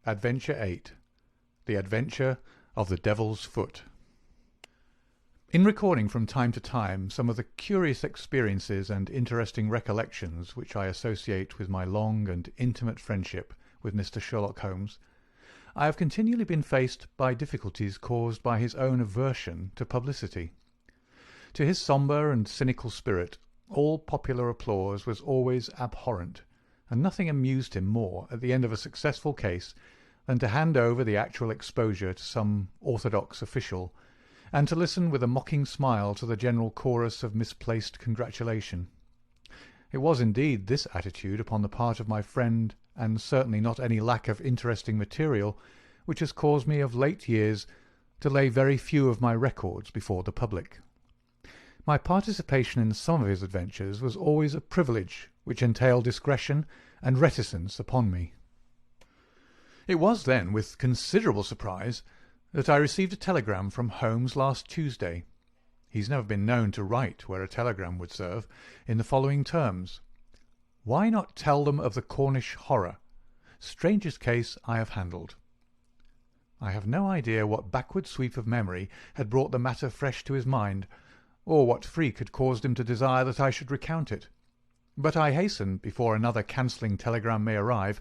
Adventure 8. The Adventure of the Devil's Foot. In recording from time to time some of the curious experiences and interesting recollections which I associate with my long and intimate friendship with Mr. Sherlock Holmes, I have continually been faced by difficulties caused by his own aversion to publicity. To his sombre and cynical spirit, all popular applause was always abhorrent, and nothing amused him more at the end of a successful case than to hand over the actual exposure to some orthodox official, and to listen with a mocking smile to the general chorus of misplaced congratulation. It was indeed this attitude upon the part of my friend, and certainly not any lack of interesting material, which has caused me of late years to lay very few of my records before the public. My participation in some of his adventures was always a privilege which entailed discretion and reticence upon me. It was then with considerable surprise that I received a telegram from Holmes last Tuesday. He's never been known to write where a telegram would serve, in the following terms: "Why not tell them of the Cornish horror? Strangest case I have handled." I have no idea what backward sweep of memory had brought the matter fresh to his mind, or what freak had caused him to desire that I should recount it. But I hasten, before another cancelling telegram may arrive,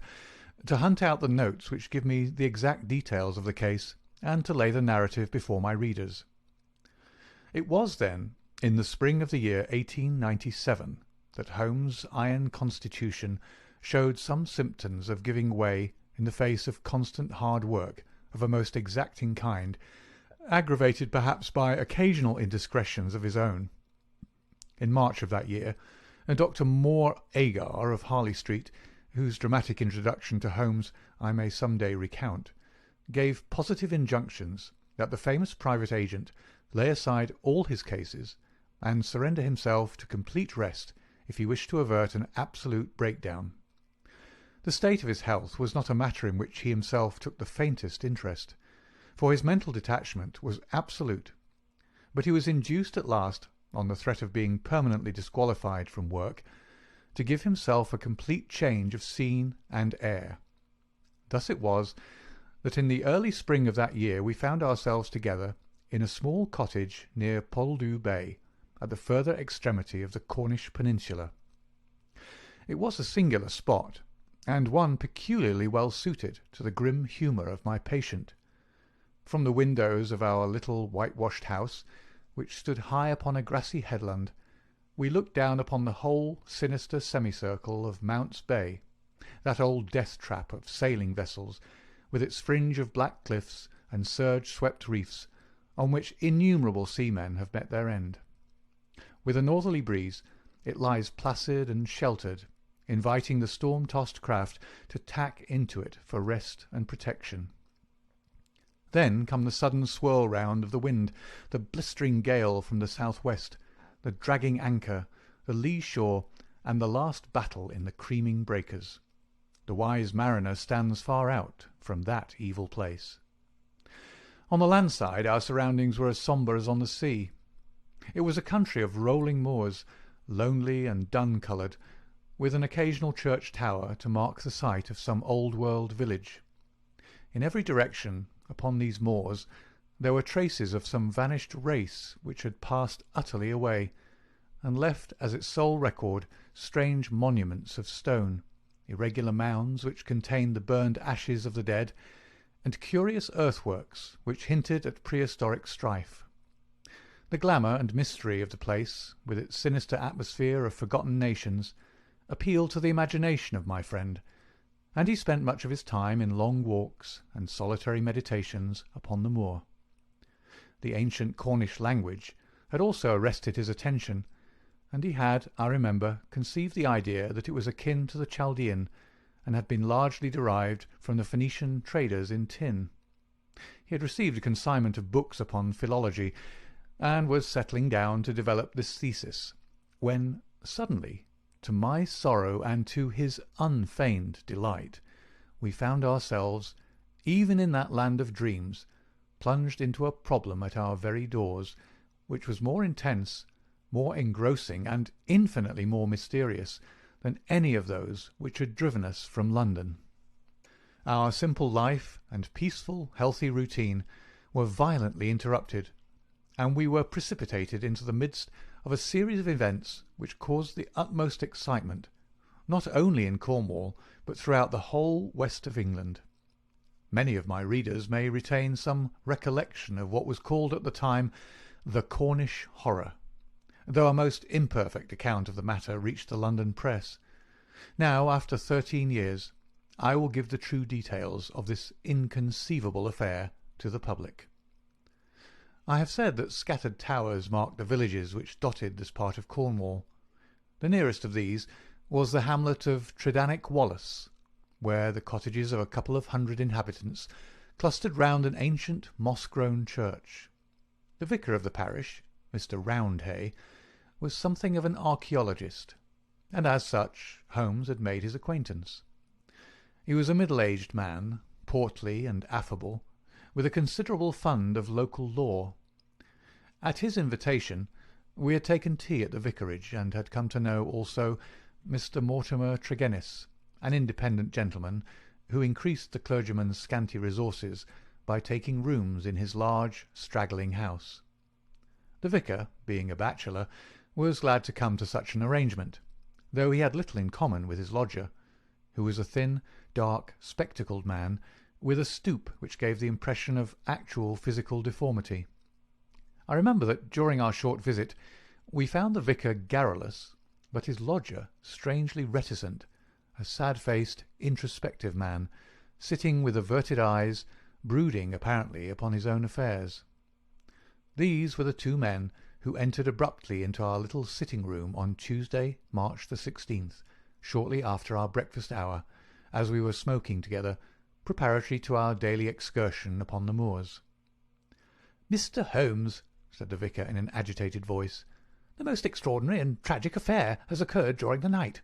to hunt out the notes which give me the exact details of the case, and to lay the narrative before my readers. It was, then, in the spring of the year 1897, that Holmes' iron constitution showed some symptoms of giving way in the face of constant hard work of a most exacting kind, aggravated perhaps by occasional indiscretions of his own. In March of that year, Dr. Moore Agar of Harley Street, whose dramatic introduction to Holmes I may some day recount, gave positive injunctions that the famous private agent lay aside all his cases and surrender himself to complete rest if he wished to avert an absolute breakdown. The state of his health was not a matter in which he himself took the faintest interest, for his mental detachment was absolute, but he was induced at last, on the threat of being permanently disqualified from work, to give himself a complete change of scene and air. Thus it was that in the early spring of that year we found ourselves together in a small cottage near Poldhu Bay, at the further extremity of the Cornish peninsula. It was a singular spot, and one peculiarly well suited to the grim humour of my patient. From the windows of our little whitewashed house, which stood high upon a grassy headland, we looked down upon the whole sinister semicircle of Mounts Bay, that old death-trap of sailing vessels, with its fringe of black cliffs and surge-swept reefs, on which innumerable seamen have met their end. With a northerly breeze, it lies placid and sheltered, inviting the storm-tossed craft to tack into it for rest and protection. Then come the sudden swirl-round of the wind, the blistering gale from the south-west, the dragging anchor, the lee shore, and the last battle in the creaming breakers. The wise mariner stands far out from that evil place. On the land side our surroundings were as sombre as on the sea. It was a country of rolling moors, lonely and dun-coloured, with an occasional church tower to mark the site of some old-world village. In every direction upon these moors there were traces of some vanished race which had passed utterly away, and left as its sole record strange monuments of stone, irregular mounds which contained the burned ashes of the dead, and curious earthworks which hinted at prehistoric strife. The glamour and mystery of the place, with its sinister atmosphere of forgotten nations, appealed to the imagination of my friend, and he spent much of his time in long walks and solitary meditations upon the moor. The ancient Cornish language had also arrested his attention, and he had, I remember, conceived the idea that it was akin to the Chaldean, and had been largely derived from the Phoenician traders in tin. He had received a consignment of books upon philology, and was settling down to develop this thesis, when suddenly, to my sorrow and to his unfeigned delight, we found ourselves, even in that land of dreams, plunged into a problem at our very doors, which was more intense, more engrossing, and infinitely more mysterious than any of those which had driven us from London. Our simple life and peaceful, healthy routine were violently interrupted, and we were precipitated into the midst of a series of events which caused the utmost excitement, not only in Cornwall, but throughout the whole west of England. Many of my readers may retain some recollection of what was called at the time the Cornish Horror, though a most imperfect account of the matter reached the London press. Now, after 13 years, I will give the true details of this inconceivable affair to the public. I have said that scattered towers marked the villages which dotted this part of Cornwall. The nearest of these was the hamlet of Tredannick Wallace, where the cottages of a couple of hundred inhabitants clustered round an ancient moss-grown church. The vicar of the parish, Mr. Roundhay, was something of an archaeologist, and as such Holmes had made his acquaintance. He was a middle-aged man, portly and affable, with a considerable fund of local lore. At his invitation we had taken tea at the vicarage, and had come to know also Mr. Mortimer Tregennis, an independent gentleman who increased the clergyman's scanty resources by taking rooms in his large, straggling house. The vicar, being a bachelor, was glad to come to such an arrangement, though he had little in common with his lodger, who was a thin, dark, spectacled man, with a stoop which gave the impression of actual physical deformity. I remember that during our short visit we found the vicar garrulous, but his lodger strangely reticent, a sad-faced, introspective man, sitting with averted eyes, brooding apparently upon his own affairs. These were the two men who entered abruptly into our little sitting-room on Tuesday, March the 16th, shortly after our breakfast hour, as we were smoking together, preparatory to our daily excursion upon the moors. "Mr. Holmes," said the vicar in an agitated voice, "the most extraordinary and tragic affair has occurred during the night.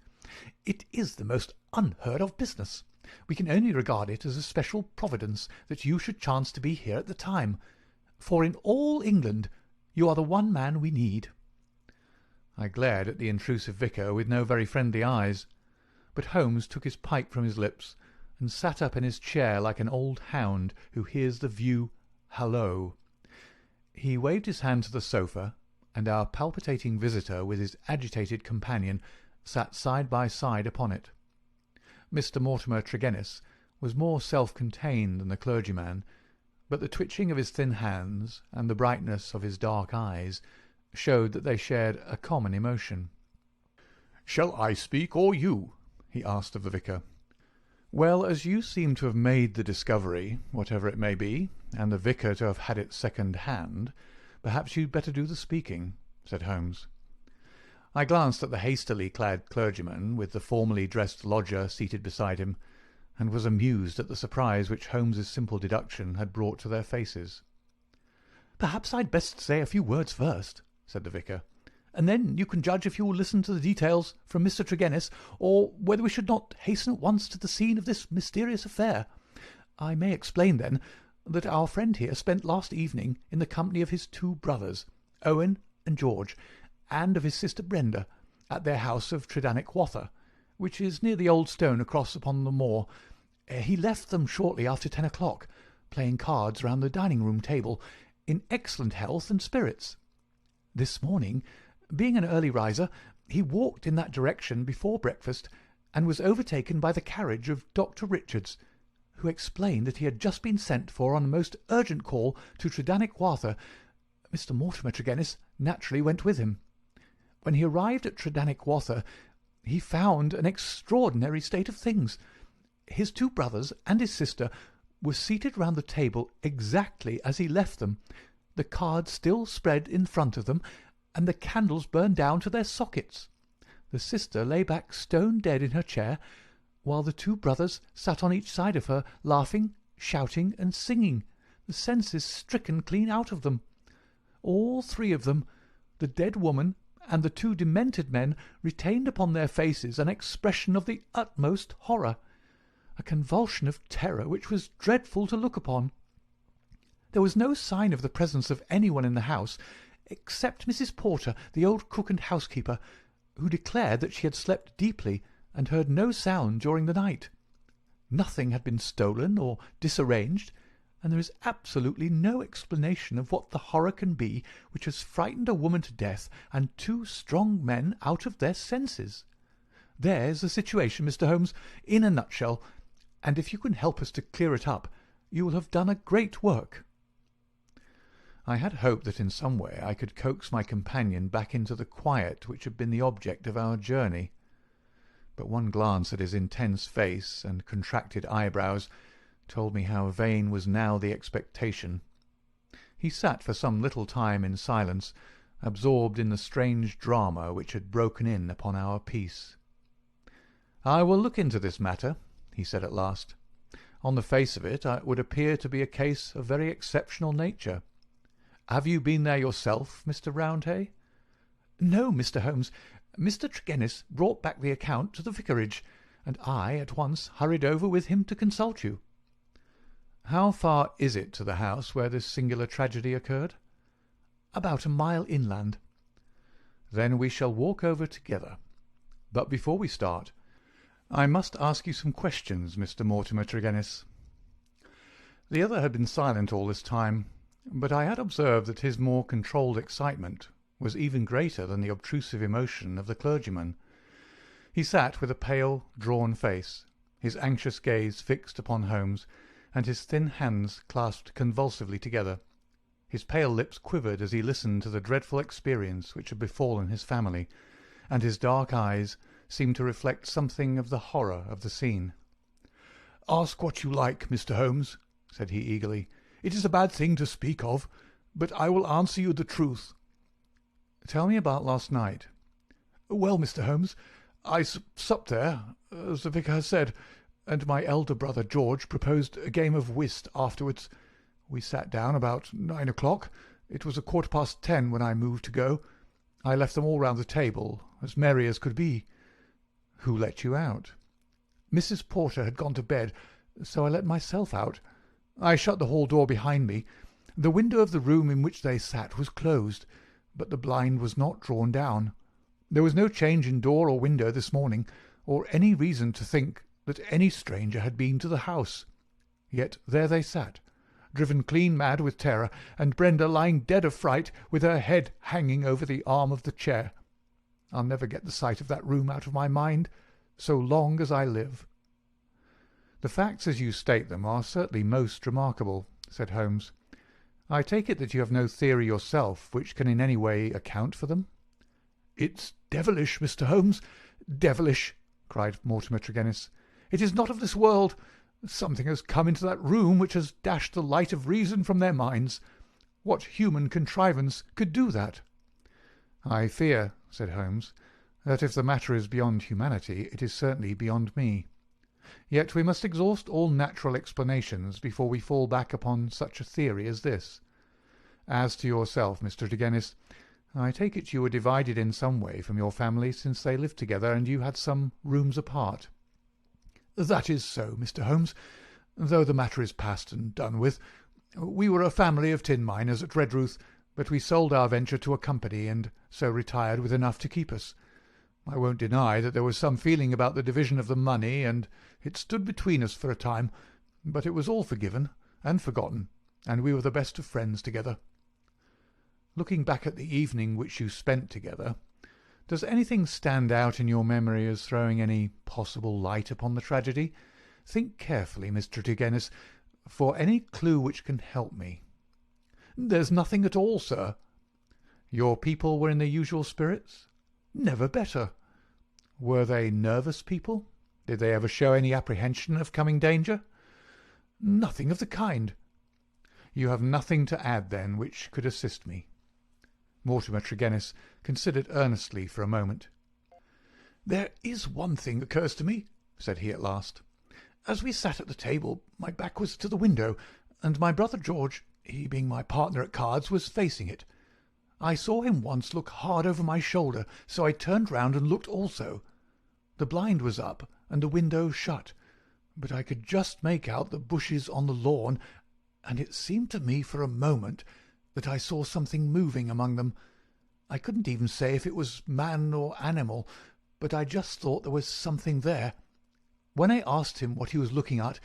It is the most unheard-of business. We can only regard it as a special providence that you should chance to be here at the time, for in all England you are the one man we need." I glared at the intrusive vicar with no very friendly eyes, but Holmes took his pipe from his lips and sat up in his chair like an old hound who hears the view hallo. He waved his hand to the sofa, and our palpitating visitor with his agitated companion sat side by side upon it. Mr. Mortimer Tregennis was more self-contained than the clergyman, but the twitching of his thin hands and the brightness of his dark eyes showed that they shared a common emotion. "Shall I speak or you?" he asked of the vicar. "Well, as you seem to have made the discovery, whatever it may be, and the vicar to have had it second-hand, perhaps you'd better do the speaking," said Holmes. I glanced at the hastily clad clergyman with the formally dressed lodger seated beside him, and was amused at the surprise which Holmes's simple deduction had brought to their faces. "Perhaps I'd best say a few words first," said the vicar, "and then you can judge if you will listen to the details from Mr. Tregennis, or whether we should not hasten at once to the scene of this mysterious affair. I may explain, then, that our friend here spent last evening in the company of his two brothers, Owen and George, and of his sister Brenda, at their house of Tredannick Waller, which is near the old stone across upon the moor. He left them shortly after 10 o'clock, playing cards round the dining-room table, in excellent health and spirits. This morning, being an early riser, he walked in that direction before breakfast, and was overtaken by the carriage of Dr. Richards, who explained that he had just been sent for on a most urgent call to Tredannick Waller. Mr. Mortimer Tregennis naturally went with him. When he arrived at Tredannick Waller, he found an extraordinary state of things. His two brothers and his sister were seated round the table exactly as he left them, the cards still spread in front of them, and the candles burned down to their sockets. The sister lay back stone-dead in her chair, while the two brothers sat on each side of her, laughing, shouting, and singing, the senses stricken clean out of them. All three of them, the dead woman and the two demented men, retained upon their faces an expression of the utmost horror, a convulsion of terror which was dreadful to look upon. There was no sign of the presence of anyone in the house, except Mrs. Porter, the old cook and housekeeper, who declared that she had slept deeply and heard no sound during the night. Nothing had been stolen or disarranged, and there is absolutely no explanation of what the horror can be which has frightened a woman to death and two strong men out of their senses. There's the situation, Mr. Holmes, in a nutshell, and if you can help us to clear it up, you will have done a great work." I had hoped that in some way I could coax my companion back into the quiet which had been the object of our journey, but one glance at his intense face and contracted eyebrows told me how vain was now the expectation. He sat for some little time in silence, absorbed in the strange drama which had broken in upon our peace. "I will look into this matter," he said at last. "On the face of it would appear to be a case of very exceptional nature. Have you been there yourself, Mr. Roundhay?" "No, Mr. Holmes. Mr. Tregennis brought back the account to the vicarage, and I at once hurried over with him to consult you." "How far is it to the house where this singular tragedy occurred?" "About a mile inland." "Then we shall walk over together. But before we start, I must ask you some questions, Mr. Mortimer Tregennis." The other had been silent all this time, but I had observed that his more controlled excitement was even greater than the obtrusive emotion of the clergyman. He sat with a pale, drawn face, his anxious gaze fixed upon Holmes, and his thin hands clasped convulsively together. His pale lips quivered as he listened to the dreadful experience which had befallen his family, and his dark eyes seemed to reflect something of the horror of the scene. "Ask what you like, Mr. Holmes," said he eagerly. "It is a bad thing to speak of, but I will answer you the truth." "Tell me about last night." "Well, Mr. Holmes, I supped there, as the vicar has said, and my elder brother George proposed a game of whist afterwards. We sat down about 9 o'clock. It was 10:15 when I moved to go. I left them all round the table, as merry as could be." "Who let you out?" "Mrs. Porter had gone to bed, so I let myself out. I shut the hall door behind me. The window of the room in which they sat was closed, but the blind was not drawn down. There was no change in door or window this morning, or any reason to think that any stranger had been to the house. Yet there they sat, driven clean mad with terror, and Brenda lying dead of fright, with her head hanging over the arm of the chair. I'll never get the sight of that room out of my mind, so long as I live." "The facts as you state them are certainly most remarkable," said Holmes. "I take it that you have no theory yourself which can in any way account for them?" "It's devilish, Mr. Holmes, devilish," cried Mortimer Tregennis. "It is not of this world. Something has come into that room which has dashed the light of reason from their minds. What human contrivance could do that?" "I fear," said Holmes, "that if the matter is beyond humanity, it is certainly beyond me. Yet we must exhaust all natural explanations before we fall back upon such a theory as this. As to yourself, Mr. Tregennis, I take it you were divided in some way from your family since they lived together, and you had some rooms apart." "That is so, Mr. Holmes, though the matter is past and done with. We were a family of tin miners at Redruth, but we sold our venture to a company, and so retired with enough to keep us. I won't deny that there was some feeling about the division of the money, and it stood between us for a time, but it was all forgiven and forgotten, and we were the best of friends together." "Looking back at the evening which you spent together, does anything stand out in your memory as throwing any possible light upon the tragedy? Think carefully, Mr. Tregennis, for any clue which can help me." "There's nothing at all, sir." "Your people were in their usual spirits?" "Never better." "Were they nervous people? Did they ever show any apprehension of coming danger?" "Nothing of the kind." "You have nothing to add, then, which could assist me?" Mortimer Tregennis considered earnestly for a moment. "There is one thing occurs to me," said he at last. "As we sat at the table, my back was to the window, and my brother George, he being my partner at cards, was facing it. I saw him once look hard over my shoulder, so I turned round and looked also. The blind was up and the window shut, but I could just make out the bushes on the lawn, and it seemed to me for a moment that I saw something moving among them. I couldn't even say if it was man or animal, but I just thought there was something there. When I asked him what he was looking at,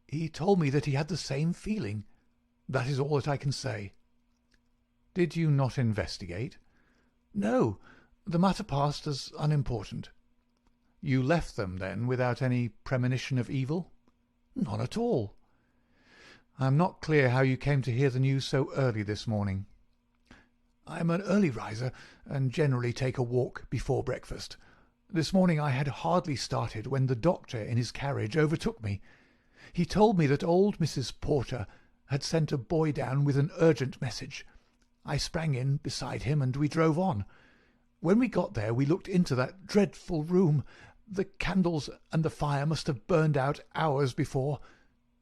he told me that he had the same feeling. That is all that I can say." "Did you not investigate?" "No, the matter passed as unimportant." "You left them, then, without any premonition of evil?" "None at all." "I am not clear how you came to hear the news so early this morning." "I am an early riser, and generally take a walk before breakfast. This morning I had hardly started when the doctor in his carriage overtook me. He told me that old Mrs. Porter had sent a boy down with an urgent message. I sprang in beside him and we drove on. When we got there we looked into that dreadful room. The candles and the fire must have burned out hours before,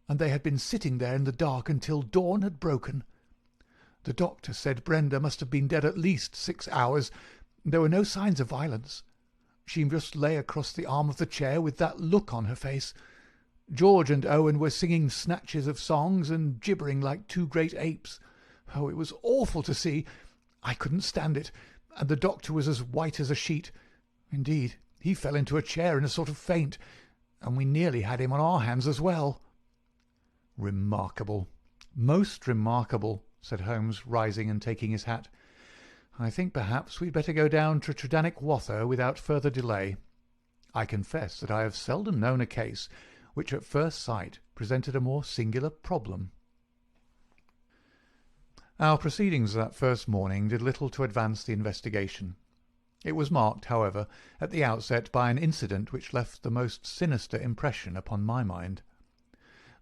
and they had been sitting there in the dark until dawn had broken. The doctor said Brenda must have been dead at least 6 hours. There were no signs of violence. She just lay across the arm of the chair with that look on her face. George and Owen were singing snatches of songs and gibbering like two great apes. Oh, it was awful to see. I couldn't stand it, and the doctor was as white as a sheet. Indeed, he fell into a chair in a sort of faint, and we nearly had him on our hands as well." "Remarkable, most remarkable," said Holmes, rising and taking his hat. "I think perhaps we'd better go down to Tredannick Wather without further delay. I confess that I have seldom known a case which at first sight presented a more singular problem." Our proceedings that first morning did little to advance the investigation. It was marked, however, at the outset by an incident which left the most sinister impression upon my mind.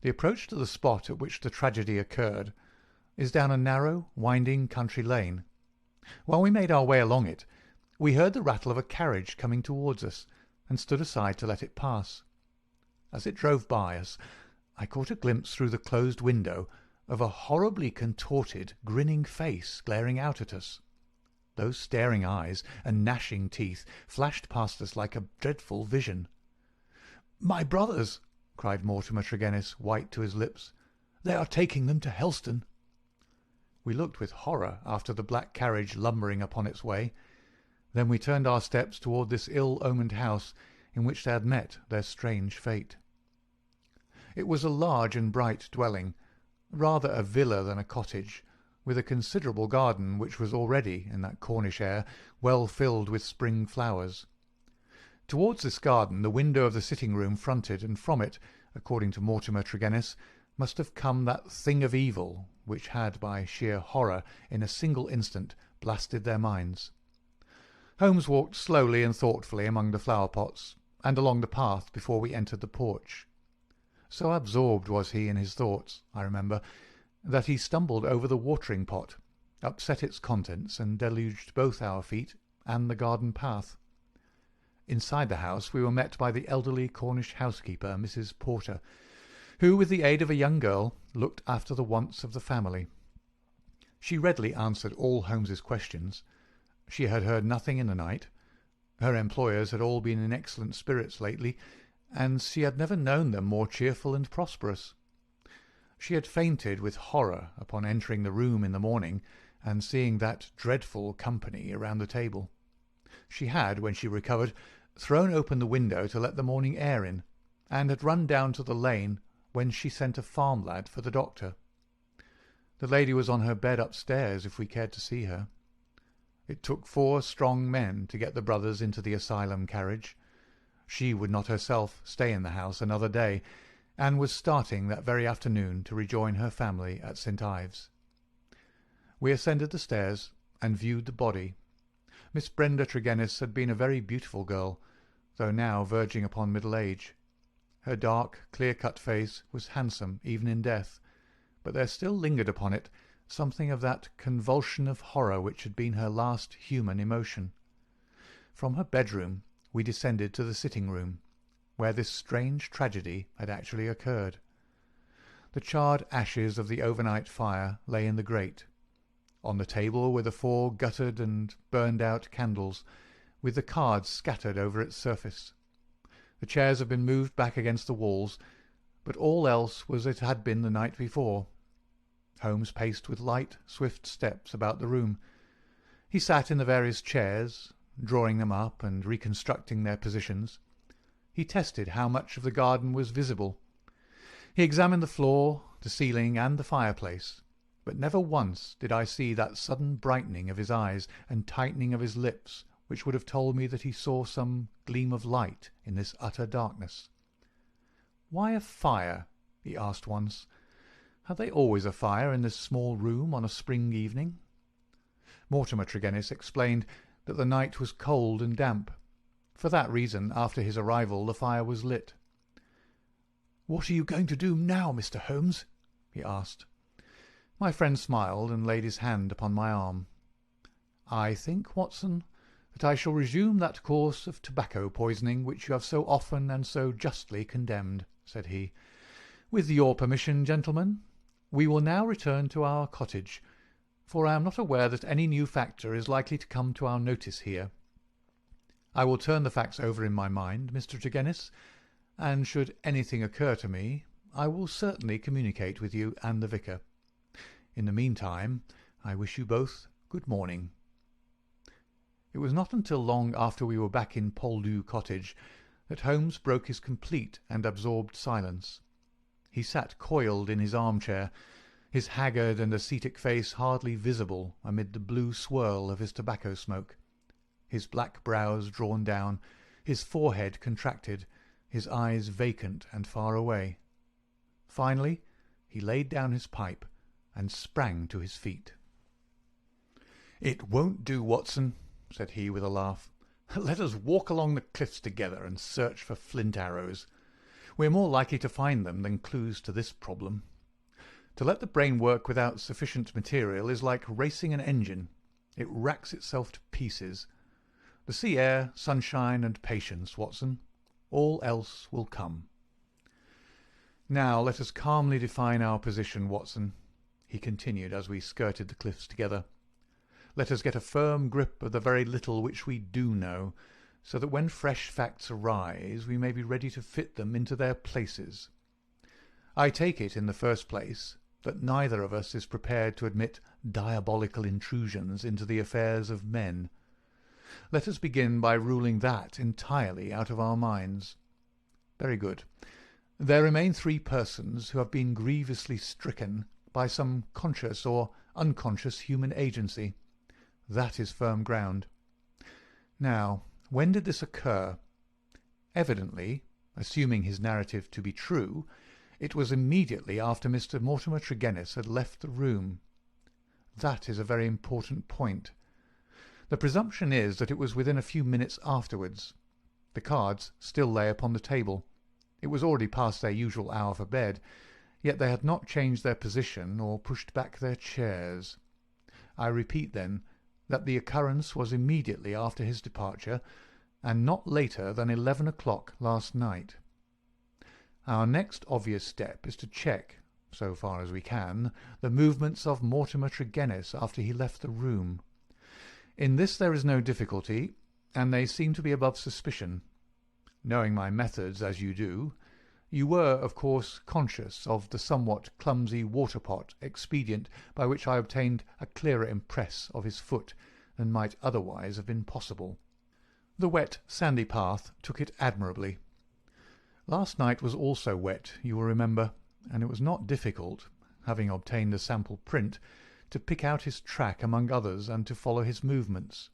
The approach to the spot at which the tragedy occurred is down a narrow, winding country lane. While we made our way along it, we heard the rattle of a carriage coming towards us, and stood aside to let it pass. As it drove by us, I caught a glimpse through the closed window of a horribly contorted, grinning face glaring out at us. Those staring eyes and gnashing teeth flashed past us like a dreadful vision. "My brothers!" cried Mortimer Tregennis, white to his lips. "They are taking them to Helston." We looked with horror after the black carriage lumbering upon its way. Then we turned our steps toward this ill-omened house in which they had met their strange fate. It was a large and bright dwelling, rather a villa than a cottage, with a considerable garden which was already, in that Cornish air, well filled with spring flowers. Towards this garden the window of the sitting-room fronted, and from it, according to Mortimer Tregennis, must have come that thing of evil which had, by sheer horror, in a single instant, blasted their minds. Holmes walked slowly and thoughtfully among the flower-pots, and along the path before we entered the porch. So absorbed was he in his thoughts, I remember, that he stumbled over the watering-pot, upset its contents, and deluged both our feet and the garden path. Inside the house we were met by the elderly Cornish housekeeper, Mrs. Porter, who, with the aid of a young girl, looked after the wants of the family. She readily answered all Holmes's questions. She had heard nothing in the night. Her employers had all been in excellent spirits lately, and she had never known them more cheerful and prosperous. She had fainted with horror upon entering the room in the morning and seeing that dreadful company around the table. She had, when she recovered, thrown open the window to let the morning air in, and had run down to the lane when she sent a farm lad for the doctor. The lady was on her bed upstairs if we cared to see her. It took 4 strong men to get the brothers into the asylum carriage. She would not herself stay in the house another day, and was starting that very afternoon to rejoin her family at St. Ives. We ascended the stairs and viewed the body. Miss Brenda Tregennis had been a very beautiful girl, though now verging upon middle age. Her dark, clear-cut face was handsome even in death, but there still lingered upon it something of that convulsion of horror which had been her last human emotion. From her bedroom we descended to the sitting-room, where this strange tragedy had actually occurred. The charred ashes of the overnight fire lay in the grate. On the table were the 4 guttered and burned-out candles, with the cards scattered over its surface. The chairs had been moved back against the walls, but all else was as it had been the night before. Holmes paced with light, swift steps about the room. He sat in the various chairs, drawing them up and reconstructing their positions. he tested how much of the garden was visible. He examined the floor, the ceiling, and the fireplace, but never once did I see that sudden brightening of his eyes and tightening of his lips which would have told me that he saw some gleam of light in this utter darkness. "Why a fire?" he asked once. "Had they always a fire in this small room on a spring evening?" Mortimer Tregennis explained that the night was cold and damp. For that reason, after his arrival, the fire was lit. "What are you going to do now, Mr. Holmes?" he asked. My friend smiled and laid his hand upon my arm. "I think, Watson, that I shall resume that course of tobacco poisoning which you have so often and so justly condemned," said he. "With your permission, gentlemen, we will now return to our cottage, for I am not aware that any new factor is likely to come to our notice here. I will turn the facts over in my mind, Mr. Tregennis, and should anything occur to me, I will certainly communicate with you and the vicar. In the meantime, I wish you both good morning." It was not until long after we were back in Poldhu Cottage that Holmes broke his complete and absorbed silence. He sat coiled in his armchair, his haggard and ascetic face hardly visible amid the blue swirl of his tobacco smoke, his black brows drawn down, his forehead contracted, his eyes vacant and far away. Finally he laid down his pipe and sprang to his feet. "It won't do, Watson," said he with a laugh. "Let us walk along the cliffs together and search for flint arrows. We are more likely to find them than clues to this problem. To let the brain work without sufficient material is like racing an engine. It racks itself to pieces. The sea air, sunshine, and patience, Watson. All else will come. Now let us calmly define our position, Watson," he continued as we skirted the cliffs together. "Let us get a firm grip of the very little which we do know, so that when fresh facts arise we may be ready to fit them into their places. I take it, in the first place, that neither of us is prepared to admit diabolical intrusions into the affairs of men. Let us begin by ruling that entirely out of our minds. Very good. There remain 3 persons who have been grievously stricken by some conscious or unconscious human agency. That is firm ground. Now, when did this occur? Evidently, assuming his narrative to be true, it was immediately after Mr. Mortimer Tregennis had left the room. That is a very important point. The presumption is that it was within a few minutes afterwards. The cards still lay upon the table. It was already past their usual hour for bed, yet they had not changed their position or pushed back their chairs. I repeat, then, that the occurrence was immediately after his departure, and not later than 11 o'clock last night. Our next obvious step is to check, so far as we can, the movements of Mortimer Tregennis after he left the room. In this there is no difficulty, and they seem to be above suspicion. Knowing my methods as you do, you were, of course, conscious of the somewhat clumsy water-pot expedient by which I obtained a clearer impress of his foot than might otherwise have been possible. The wet, sandy path took it admirably. Last night was also wet, you will remember, and it was not difficult, having obtained a sample print, to pick out his track among others and to follow his movements.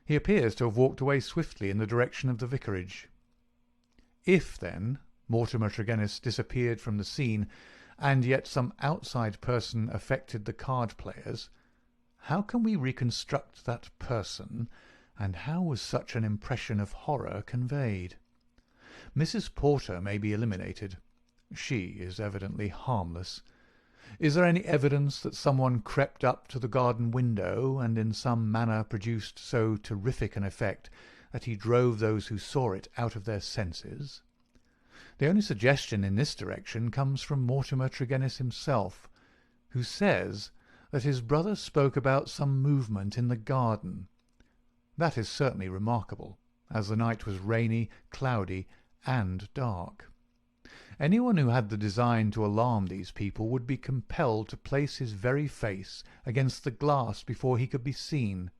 He appears to have walked away swiftly in the direction of the vicarage. If, then, Mortimer Tregennis disappeared from the scene, and yet some outside person affected the card-players, how can we reconstruct that person, and how was such an impression of horror conveyed? Mrs. Porter may be eliminated. She is evidently harmless. Is there any evidence that someone crept up to the garden window and in some manner produced so terrific an effect that he drove those who saw it out of their senses? The only suggestion in this direction comes from Mortimer Tregennis himself, who says that his brother spoke about some movement in the garden. That is certainly remarkable, as the night was rainy, cloudy, and dark. Anyone who had the design to alarm these people would be compelled to place his very face against the glass before he could be seen.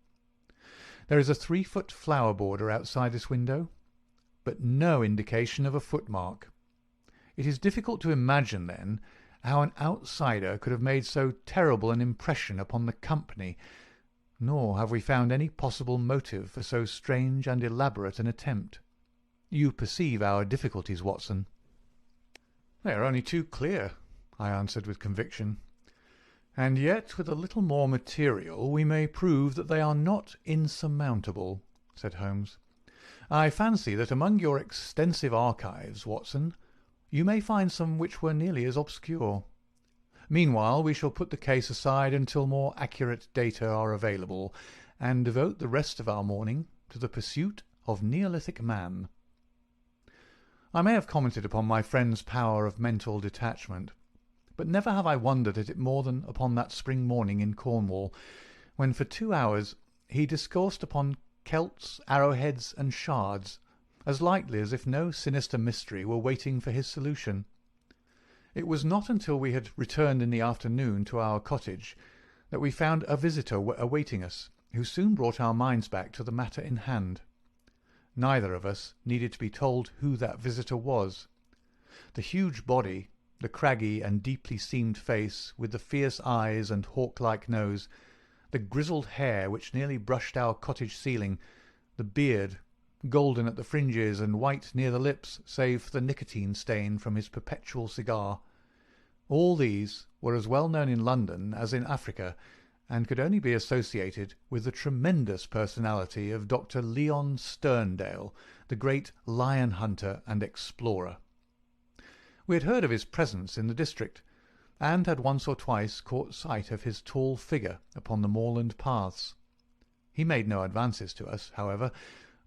There is a 3-foot flower border outside this window. but no indication of a footmark. It is difficult to imagine, then, how an outsider could have made so terrible an impression upon the company, nor have we found any possible motive for so strange and elaborate an attempt. You perceive our difficulties, Watson." "They are only too clear," I answered with conviction. "And yet, with a little more material, we may prove that they are not insurmountable," said Holmes. "I fancy that among your extensive archives, Watson, you may find some which were nearly as obscure. Meanwhile, we shall put the case aside until more accurate data are available, and devote the rest of our morning to the pursuit of Neolithic man." I may have commented upon my friend's power of mental detachment, but never have I wondered at it more than upon that spring morning in Cornwall, when for 2 hours he discoursed upon celts, arrowheads, and shards, as lightly as if no sinister mystery were waiting for his solution. It was not until we had returned in the afternoon to our cottage that we found a visitor awaiting us, who soon brought our minds back to the matter in hand. Neither of us needed to be told who that visitor was. The huge body, the craggy and deeply seamed face with the fierce eyes and hawk-like nose, the grizzled hair which nearly brushed our cottage ceiling, the beard, golden at the fringes and white near the lips save for the nicotine stain from his perpetual cigar, all these were as well known in London as in Africa, and could only be associated with the tremendous personality of Dr. Leon Sterndale, the great lion hunter and explorer. We had heard of his presence in the district, and had once or twice caught sight of his tall figure upon the moorland paths. He made no advances to us, however,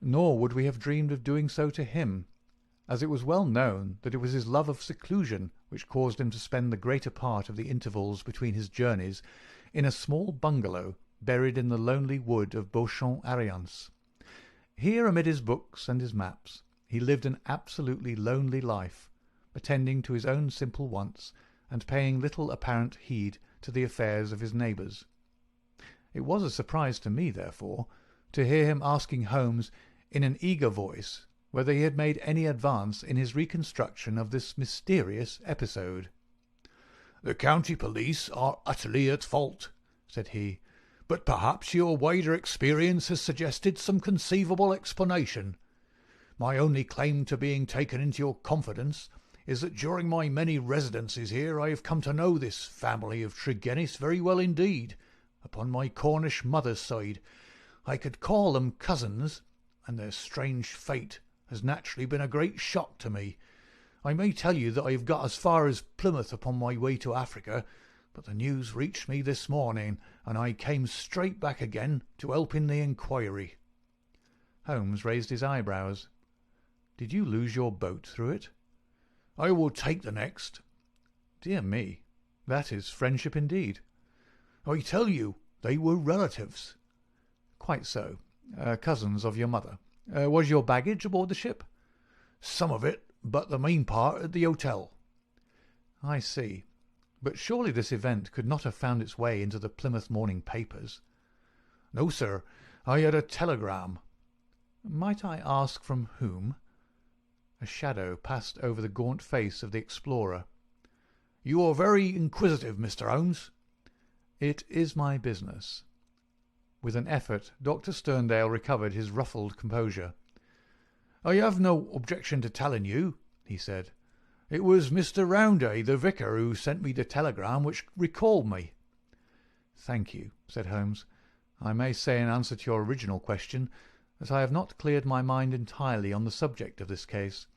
nor would we have dreamed of doing so to him, as it was well known that it was his love of seclusion which caused him to spend the greater part of the intervals between his journeys in a small bungalow buried in the lonely wood of Beauchamp-Ariens. Here, amid his books and his maps, he lived an absolutely lonely life, attending to his own simple wants, and paying little apparent heed to the affairs of his neighbours. It was a surprise to me, therefore, to hear him asking Holmes in an eager voice whether he had made any advance in his reconstruction of this mysterious episode. "The county police are utterly at fault," said he, "but perhaps your wider experience has suggested some conceivable explanation. My only claim to being taken into your confidence is that during my many residences here I have come to know this family of Tregennis very well indeed. Upon my Cornish mother's side, I could call them cousins, and their strange fate has naturally been a great shock to me. I may tell you that I have got as far as Plymouth upon my way to Africa, but the news reached me this morning, and I came straight back again to help in the inquiry." Holmes raised his eyebrows. "Did you lose your boat through it?" "I will take the next." "Dear me, that is friendship indeed." "I tell you, they were relatives." "Quite so. Cousins of your mother. Was your baggage aboard the ship?" "Some of it, but the main part at the hotel." "I see. But surely this event could not have found its way into the Plymouth morning papers?" "No, sir. I had a telegram." "Might I ask from whom?" A shadow passed over the gaunt face of the explorer. "You are very inquisitive, Mr. Holmes." "It is my business." With an effort Dr. Sterndale recovered his ruffled composure. "I have no objection to telling you," he said. "It was Mr. Rounday, the vicar, who sent me the telegram which recalled me." "Thank you," said Holmes. "I may say in answer to your original question that I have not cleared my mind entirely on the subject of this case,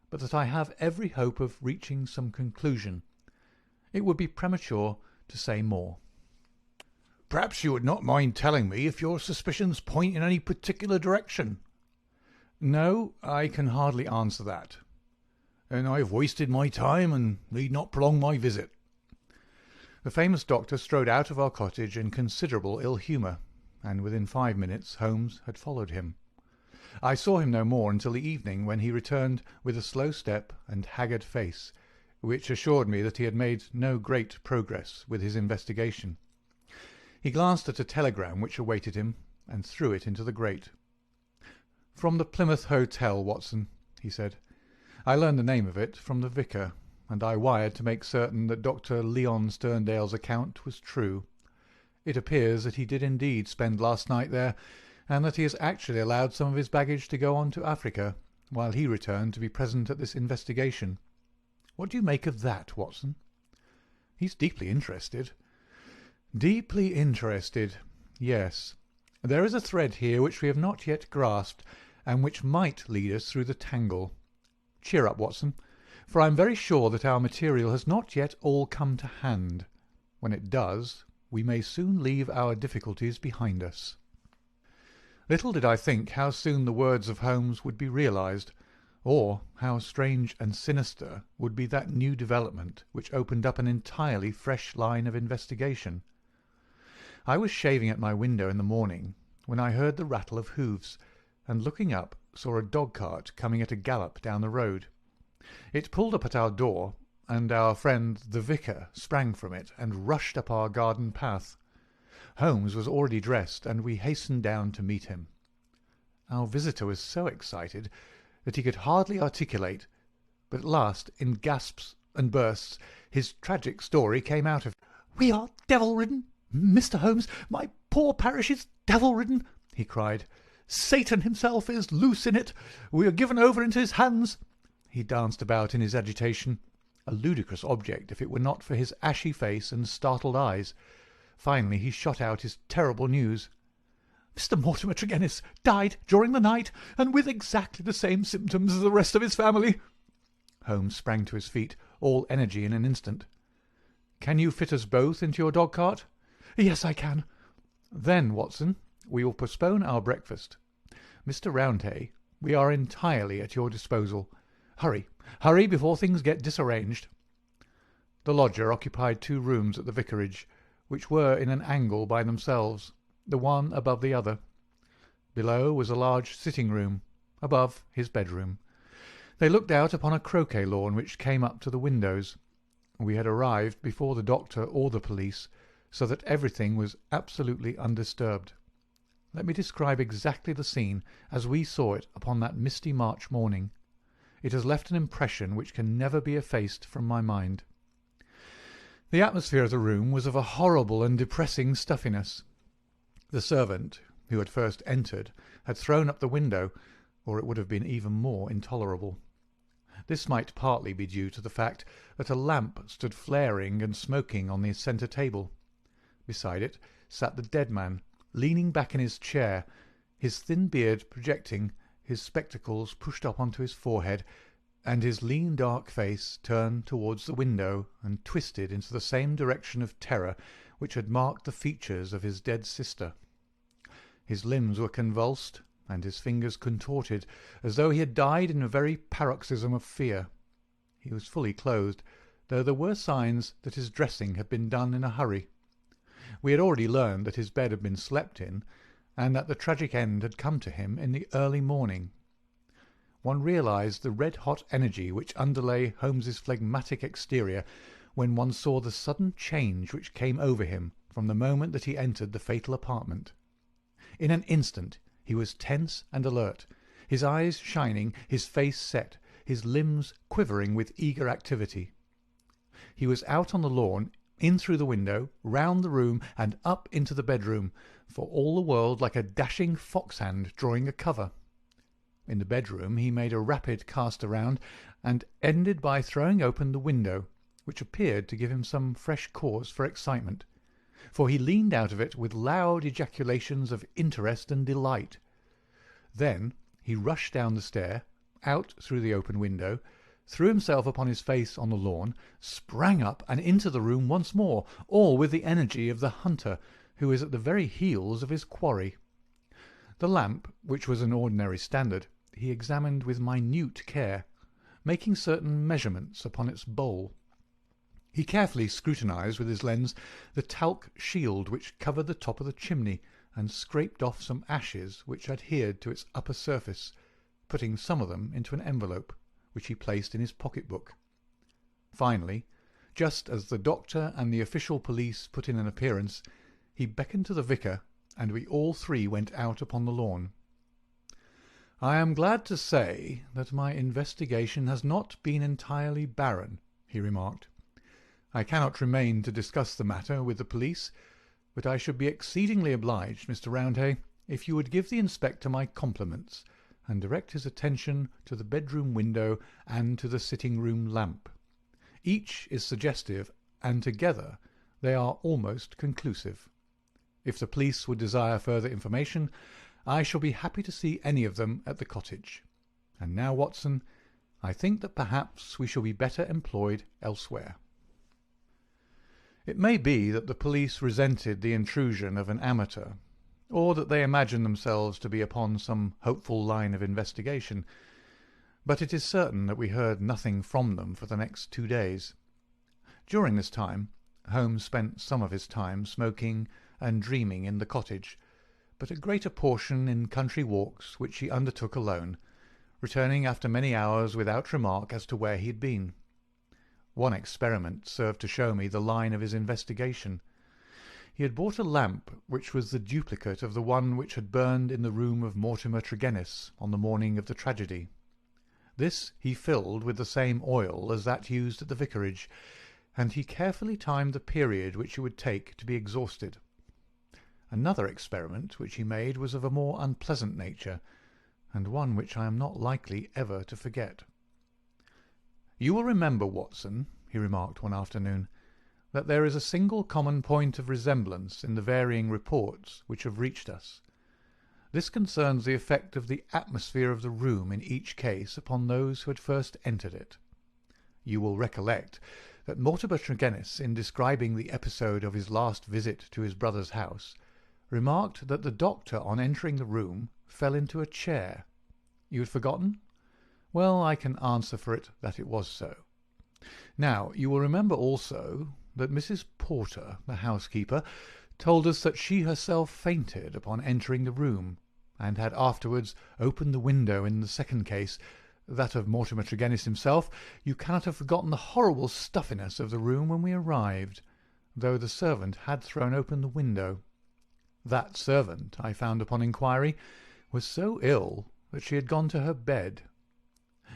but that I have every hope of reaching some conclusion. It would be premature to say more." "Perhaps you would not mind telling me if your suspicions point in any particular direction?" "No, I can hardly answer that." "Then I have wasted my time and need not prolong my visit." The famous doctor strode out of our cottage in considerable ill humour, and within 5 minutes Holmes had followed him. I saw him no more until the evening, when he returned with a slow step and haggard face, which assured me that he had made no great progress with his investigation. He glanced at a telegram which awaited him, and threw it into the grate. "From the Plymouth Hotel, Watson," he said. "I learned the name of it from the vicar, and I wired to make certain that Dr. Leon Sterndale's account was true. It appears that he did indeed spend last night there, and that he has actually allowed some of his baggage to go on to Africa, while he returned to be present at this investigation. What do you make of that, Watson?" "He's deeply interested." "Deeply interested. Yes. There is a thread here which we have not yet grasped, and which might lead us through the tangle. Cheer up, Watson, for I am very sure that our material has not yet all come to hand. When it does, we may soon leave our difficulties behind us." Little did I think how soon the words of Holmes would be realized, or how strange and sinister would be that new development which opened up an entirely fresh line of investigation. I was shaving at my window in the morning when I heard the rattle of hoofs, and looking up saw a dog-cart coming at a gallop down the road. It pulled up at our door, and our friend the vicar sprang from it and rushed up our garden path. Holmes was already dressed, and we hastened down to meet him. Our visitor was so excited that he could hardly articulate, but at last, in gasps and bursts, his tragic story came out of him. "We are devil-ridden, Mr. Holmes. My poor parish is devil-ridden," he cried. "Satan himself is loose in it. We are given over into his hands." He danced about in his agitation, a ludicrous object if it were not for his ashy face and startled eyes. Finally he shot out his terrible news. "Mr. Mortimer Tregennis died during the night, and with exactly the same symptoms as the rest of his family." Holmes sprang to his feet, all energy in an instant. "Can you fit us both into your dog-cart?" "Yes, I can." "Then, Watson, we will postpone our breakfast. Mr. Roundhay, we are entirely at your disposal. Hurry, hurry, before things get disarranged." The lodger occupied 2 rooms at the vicarage, which were in an angle by themselves, the one above the other. Below was a large sitting-room, above his bedroom. They looked out upon a croquet lawn which came up to the windows. We had arrived before the doctor or the police, so that everything was absolutely undisturbed. Let me describe exactly the scene as we saw it upon that misty March morning. It has left an impression which can never be effaced from my mind. The atmosphere of the room was of a horrible and depressing stuffiness. The servant, who had first entered, had thrown up the window, or it would have been even more intolerable. This might partly be due to the fact that a lamp stood flaring and smoking on the centre table. Beside it sat the dead man, leaning back in his chair, his thin beard projecting, his spectacles pushed up onto his forehead, and his lean dark face turned towards the window and twisted into the same direction of terror which had marked the features of his dead sister. His limbs were convulsed, and his fingers contorted, as though he had died in a very paroxysm of fear. He was fully clothed, though there were signs that his dressing had been done in a hurry. We had already learned that his bed had been slept in, and that the tragic end had come to him in the early morning. One realized the red-hot energy which underlay Holmes's phlegmatic exterior when one saw the sudden change which came over him from the moment that he entered the fatal apartment. In an instant he was tense and alert, his eyes shining, his face set, his limbs quivering with eager activity. He was out on the lawn, in through the window, round the room, and up into the bedroom, for all the world like a dashing foxhound drawing a cover. In the bedroom he made a rapid cast around, and ended by throwing open the window, which appeared to give him some fresh cause for excitement, for he leaned out of it with loud ejaculations of interest and delight. Then he rushed down the stair, out through the open window, threw himself upon his face on the lawn, sprang up and into the room once more, all with the energy of the hunter who is at the very heels of his quarry. The lamp, which was an ordinary standard, he examined with minute care, making certain measurements upon its bowl. He carefully scrutinized with his lens the talc shield which covered the top of the chimney, and scraped off some ashes which adhered to its upper surface, putting some of them into an envelope, which he placed in his pocket-book. Finally, just as the doctor and the official police put in an appearance, he beckoned to the vicar, and we all 3 went out upon the lawn. "I am glad to say that my investigation has not been entirely barren," he remarked. "I cannot remain to discuss the matter with the police, but I should be exceedingly obliged, Mr. Roundhay, if you would give the inspector my compliments and direct his attention to the bedroom window and to the sitting-room lamp. Each is suggestive, and together they are almost conclusive. If the police would desire further information, I shall be happy to see any of them at the cottage. And now, Watson, I think that perhaps we shall be better employed elsewhere." It may be that the police resented the intrusion of an amateur, or that they imagined themselves to be upon some hopeful line of investigation, but it is certain that we heard nothing from them for the next 2 days. During this time Holmes spent some of his time smoking and dreaming in the cottage, but a greater portion in country walks which he undertook alone, returning after many hours without remark as to where he had been. One experiment served to show me the line of his investigation. He had bought a lamp which was the duplicate of the one which had burned in the room of Mortimer Tregennis on the morning of the tragedy. This he filled with the same oil as that used at the vicarage, and he carefully timed the period which it would take to be exhausted. Another experiment which he made was of a more unpleasant nature, and one which I am not likely ever to forget. "You will remember, Watson," he remarked one afternoon, "that there is a single common point of resemblance in the varying reports which have reached us. This concerns the effect of the atmosphere of the room in each case upon those who had first entered it. You will recollect that Mortimer Tregennis, in describing the episode of his last visit to his brother's house, remarked that the doctor, on entering the room, fell into a chair. You had forgotten? Well, I can answer for it that it was so. Now, you will remember also that Mrs. Porter, the housekeeper, told us that she herself fainted upon entering the room, and had afterwards opened the window in the second case, that of Mortimer Tregennis himself. You cannot have forgotten the horrible stuffiness of the room when we arrived, though the servant had thrown open the window. That servant, I found upon inquiry, was so ill that she had gone to her bed.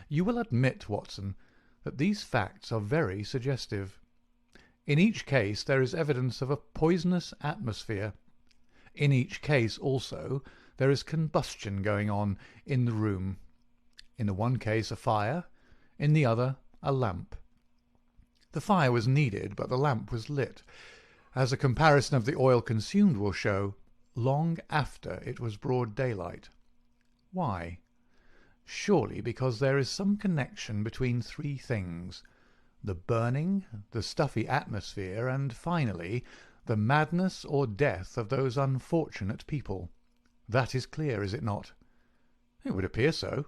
You will admit, Watson, that these facts are very suggestive. In each case there is evidence of a poisonous atmosphere. In each case, also, there is combustion going on in the room. In the one case a fire, in the other a lamp. The fire was needed, but the lamp was lit, as a comparison of the oil consumed will show, long after it was broad daylight. Why? Surely because there is some connection between 3 things: the burning, the stuffy atmosphere, and, finally, the madness or death of those unfortunate people. That is clear, is it not? It would appear so.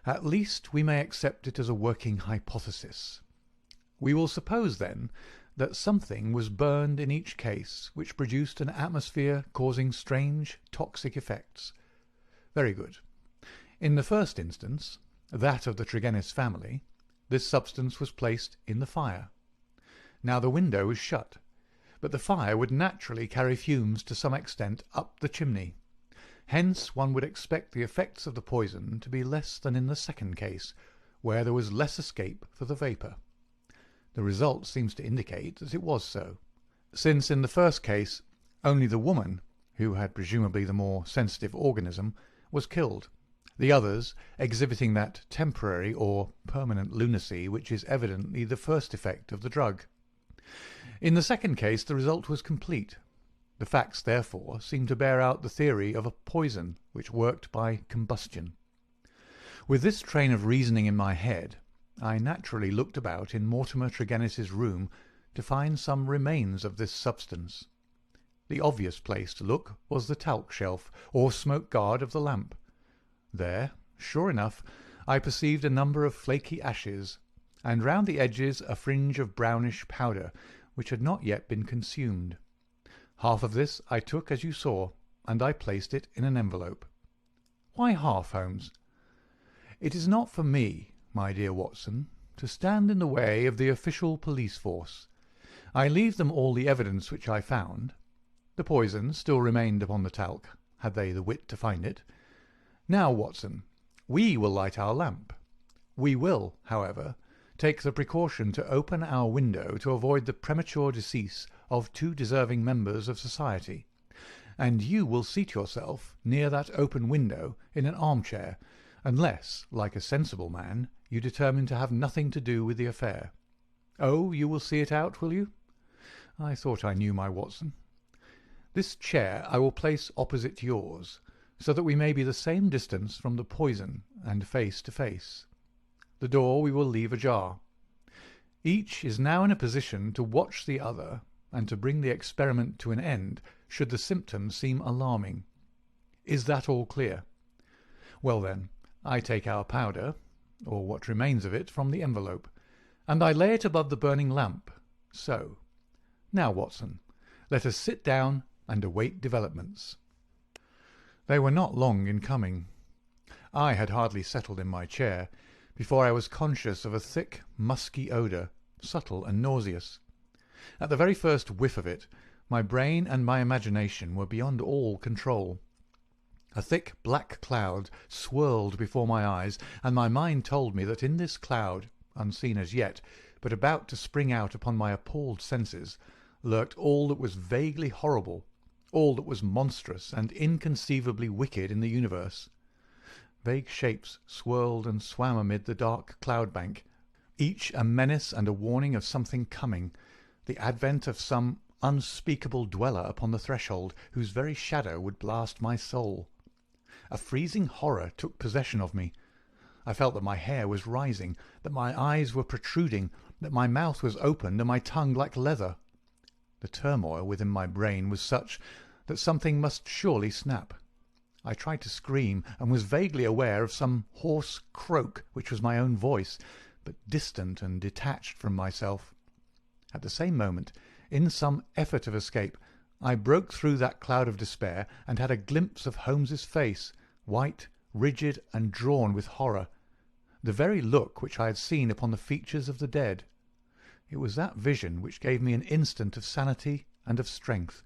At least we may accept it as a working hypothesis. We will suppose, then, that something was burned in each case which produced an atmosphere causing strange toxic effects. Very good. In the first instance, that of the Tregennis family, this substance was placed in the fire. Now the window was shut, but the fire would naturally carry fumes to some extent up the chimney. Hence one would expect the effects of the poison to be less than in the second case, where there was less escape for the vapour. The result seems to indicate that it was so, since in the first case only the woman, who had presumably the more sensitive organism, was killed, the others exhibiting that temporary or permanent lunacy which is evidently the first effect of the drug. In the second case the result was complete. The facts, therefore, seem to bear out the theory of a poison which worked by combustion. With this train of reasoning in my head, I naturally looked about in Mortimer Tregennis's room to find some remains of this substance. The obvious place to look was the talc shelf, or smoke guard of the lamp. There, sure enough, I perceived a number of flaky ashes, and round the edges a fringe of brownish powder, which had not yet been consumed. Half of this I took as you saw, and I placed it in an envelope. Why half, Holmes? It is not for me, my dear Watson, to stand in the way of the official police force. I leave them all the evidence which I found. The poison still remained upon the talc, had they the wit to find it. Now, Watson, we will light our lamp. We will, however, take the precaution to open our window to avoid the premature decease of two deserving members of society, and you will seat yourself near that open window in an armchair, unless, like a sensible man, you determine to have nothing to do with the affair. Oh, you will see it out, will you? I thought I knew my Watson. This chair I will place opposite yours, so that we may be the same distance from the poison and face to face. The door we will leave ajar. Each is now in a position to watch the other and to bring the experiment to an end should the symptoms seem alarming. Is that all clear? Well then, I take our powder, or what remains of it, from the envelope, and I lay it above the burning lamp. So. Now, Watson, let us sit down and await developments. They were not long in coming. I had hardly settled in my chair before I was conscious of a thick, musky odour, subtle and nauseous. At the very first whiff of it, my brain and my imagination were beyond all control. A thick black cloud swirled before my eyes, and my mind told me that in this cloud, unseen as yet, but about to spring out upon my appalled senses, lurked all that was vaguely horrible, all that was monstrous and inconceivably wicked in the universe. Vague shapes swirled and swam amid the dark cloud-bank, each a menace and a warning of something coming, the advent of some unspeakable dweller upon the threshold, whose very shadow would blast my soul. A freezing horror took possession of me. I felt that my hair was rising, that my eyes were protruding, that my mouth was opened and my tongue like leather. The turmoil within my brain was such that something must surely snap. I tried to scream, and was vaguely aware of some hoarse croak which was my own voice, but distant and detached from myself. At the same moment, in some effort of escape, I broke through that cloud of despair and had a glimpse of Holmes's face, white, rigid, and drawn with horror, the very look which I had seen upon the features of the dead. It was that vision which gave me an instant of sanity and of strength.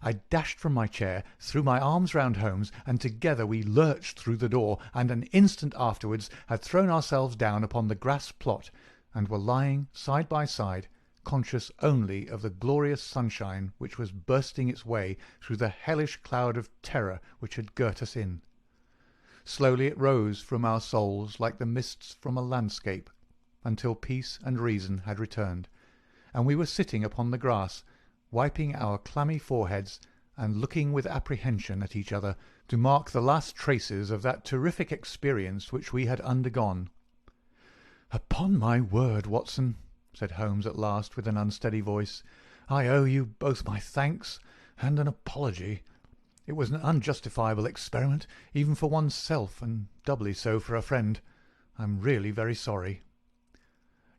I dashed from my chair, threw my arms round Holmes, and together we lurched through the door, and an instant afterwards had thrown ourselves down upon the grass plot, and were lying side by side, conscious only of the glorious sunshine which was bursting its way through the hellish cloud of terror which had girt us in. Slowly it rose from our souls like the mists from a landscape, until peace and reason had returned, and we were sitting upon the grass, wiping our clammy foreheads and looking with apprehension at each other to mark the last traces of that terrific experience which we had undergone. "Upon my word, Watson," said Holmes at last with an unsteady voice, "I owe you both my thanks and an apology. It was an unjustifiable experiment, even for one's self, and doubly so for a friend. I'm really very sorry."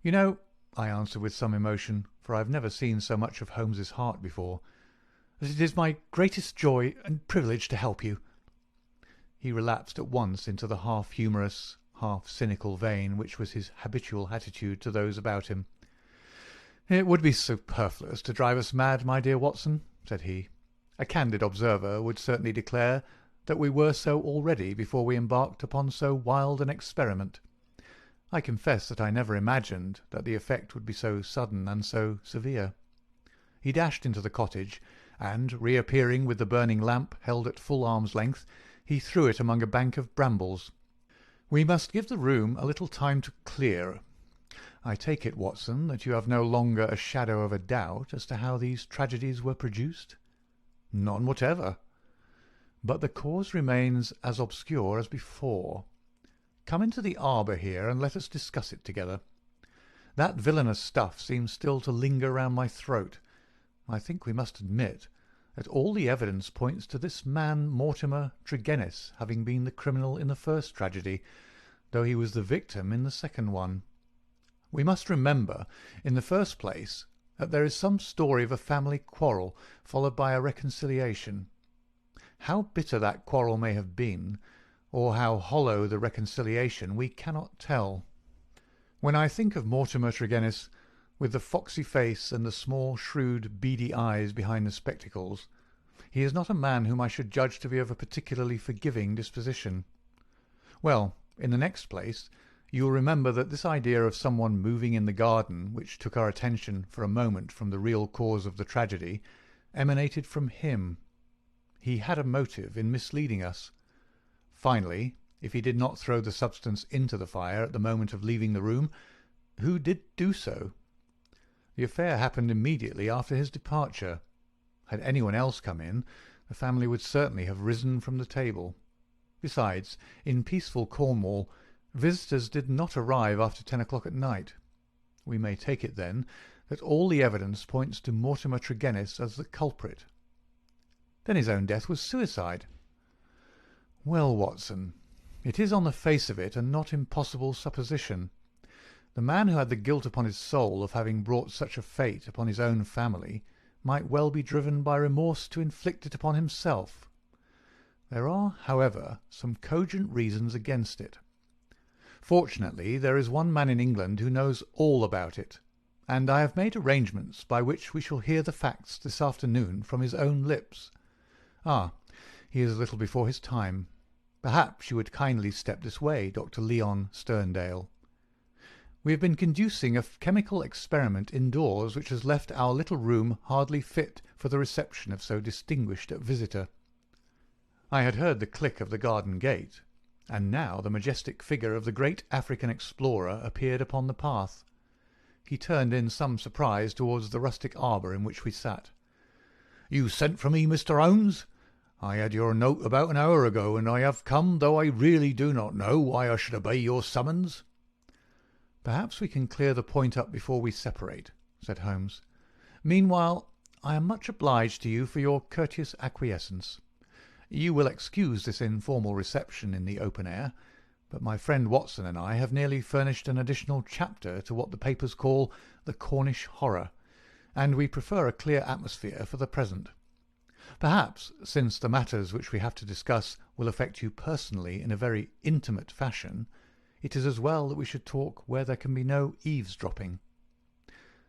"You know," I answered with some emotion, for I have never seen so much of Holmes's heart before, "that it is my greatest joy and privilege to help you." He relapsed at once into the half-humorous, half-cynical vein which was his habitual attitude to those about him. "It would be superfluous to drive us mad, my dear Watson," said he. "A candid observer would certainly declare that we were so already before we embarked upon so wild an experiment. I confess that I never imagined that the effect would be so sudden and so severe." He dashed into the cottage, and, reappearing with the burning lamp held at full arm's length, he threw it among a bank of brambles. "We must give the room a little time to clear. I take it, Watson, that you have no longer a shadow of a doubt as to how these tragedies were produced?" "None whatever." "But the cause remains as obscure as before. Come into the arbour here and let us discuss it together. That villainous stuff seems still to linger round my throat. I think we must admit that all the evidence points to this man Mortimer Tregennis having been the criminal in the first tragedy, though he was the victim in the second one. We must remember, in the first place, that there is some story of a family quarrel followed by a reconciliation. How bitter that quarrel may have been, or how hollow the reconciliation, we cannot tell. When I think of Mortimer Tregennis, with the foxy face and the small, shrewd, beady eyes behind the spectacles, he is not a man whom I should judge to be of a particularly forgiving disposition. Well, in the next place, you will remember that this idea of someone moving in the garden, which took our attention for a moment from the real cause of the tragedy, emanated from him. He had a motive in misleading us. Finally, if he did not throw the substance into the fire at the moment of leaving the room, who did do so? The affair happened immediately after his departure. Had anyone else come in, the family would certainly have risen from the table. Besides, in peaceful Cornwall, visitors did not arrive after 10 o'clock at night. We may take it, then, that all the evidence points to Mortimer Tregennis as the culprit. Then his own death was suicide. Well, Watson, it is on the face of it a not impossible supposition. The man who had the guilt upon his soul of having brought such a fate upon his own family might well be driven by remorse to inflict it upon himself. There are, however, some cogent reasons against it. Fortunately, there is one man in England who knows all about it, and I have made arrangements by which we shall hear the facts this afternoon from his own lips. Ah, he is a little before his time. Perhaps you would kindly step this way, Dr. Leon Sterndale. We have been conducting a chemical experiment indoors which has left our little room hardly fit for the reception of so distinguished a visitor. I had heard the click of the garden gate, and now the majestic figure of the great African explorer appeared upon the path. He turned in some surprise towards the rustic arbour in which we sat. "You sent for me, Mr. Holmes? I had your note about an hour ago, and I have come, though I really do not know why I should obey your summons." "Perhaps we can clear the point up before we separate," said Holmes. "Meanwhile, I am much obliged to you for your courteous acquiescence. You will excuse this informal reception in the open air, but my friend Watson and I have nearly furnished an additional chapter to what the papers call the Cornish horror, and we prefer a clear atmosphere for the present. Perhaps, since the matters which we have to discuss will affect you personally in a very intimate fashion, it is as well that we should talk where there can be no eavesdropping."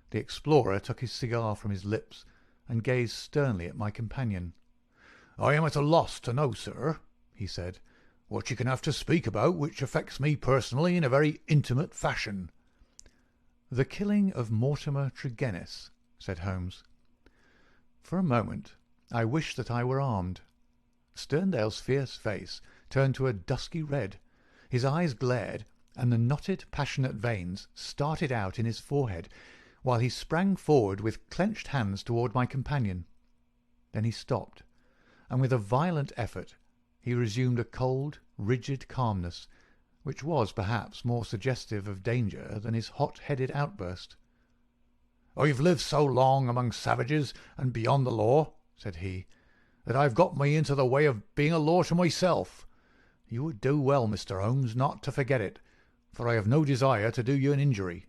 The explorer took his cigar from his lips and gazed sternly at my companion. "I am at a loss to know, sir," he said, "what you can have to speak about which affects me personally in a very intimate fashion." "The killing of Mortimer Tregennis," said Holmes. For a moment I wished that I were armed. Sterndale's fierce face turned to a dusky red. His eyes glared, and the knotted, passionate veins started out in his forehead, while he sprang forward with clenched hands toward my companion. Then he stopped, and with a violent effort he resumed a cold, rigid calmness, which was perhaps more suggestive of danger than his hot-headed outburst. "I've lived so long among savages and beyond the law," said he, "that I've got me into the way of being a law to myself. You would do well, Mr. Holmes, not to forget it, for I have no desire to do you an injury."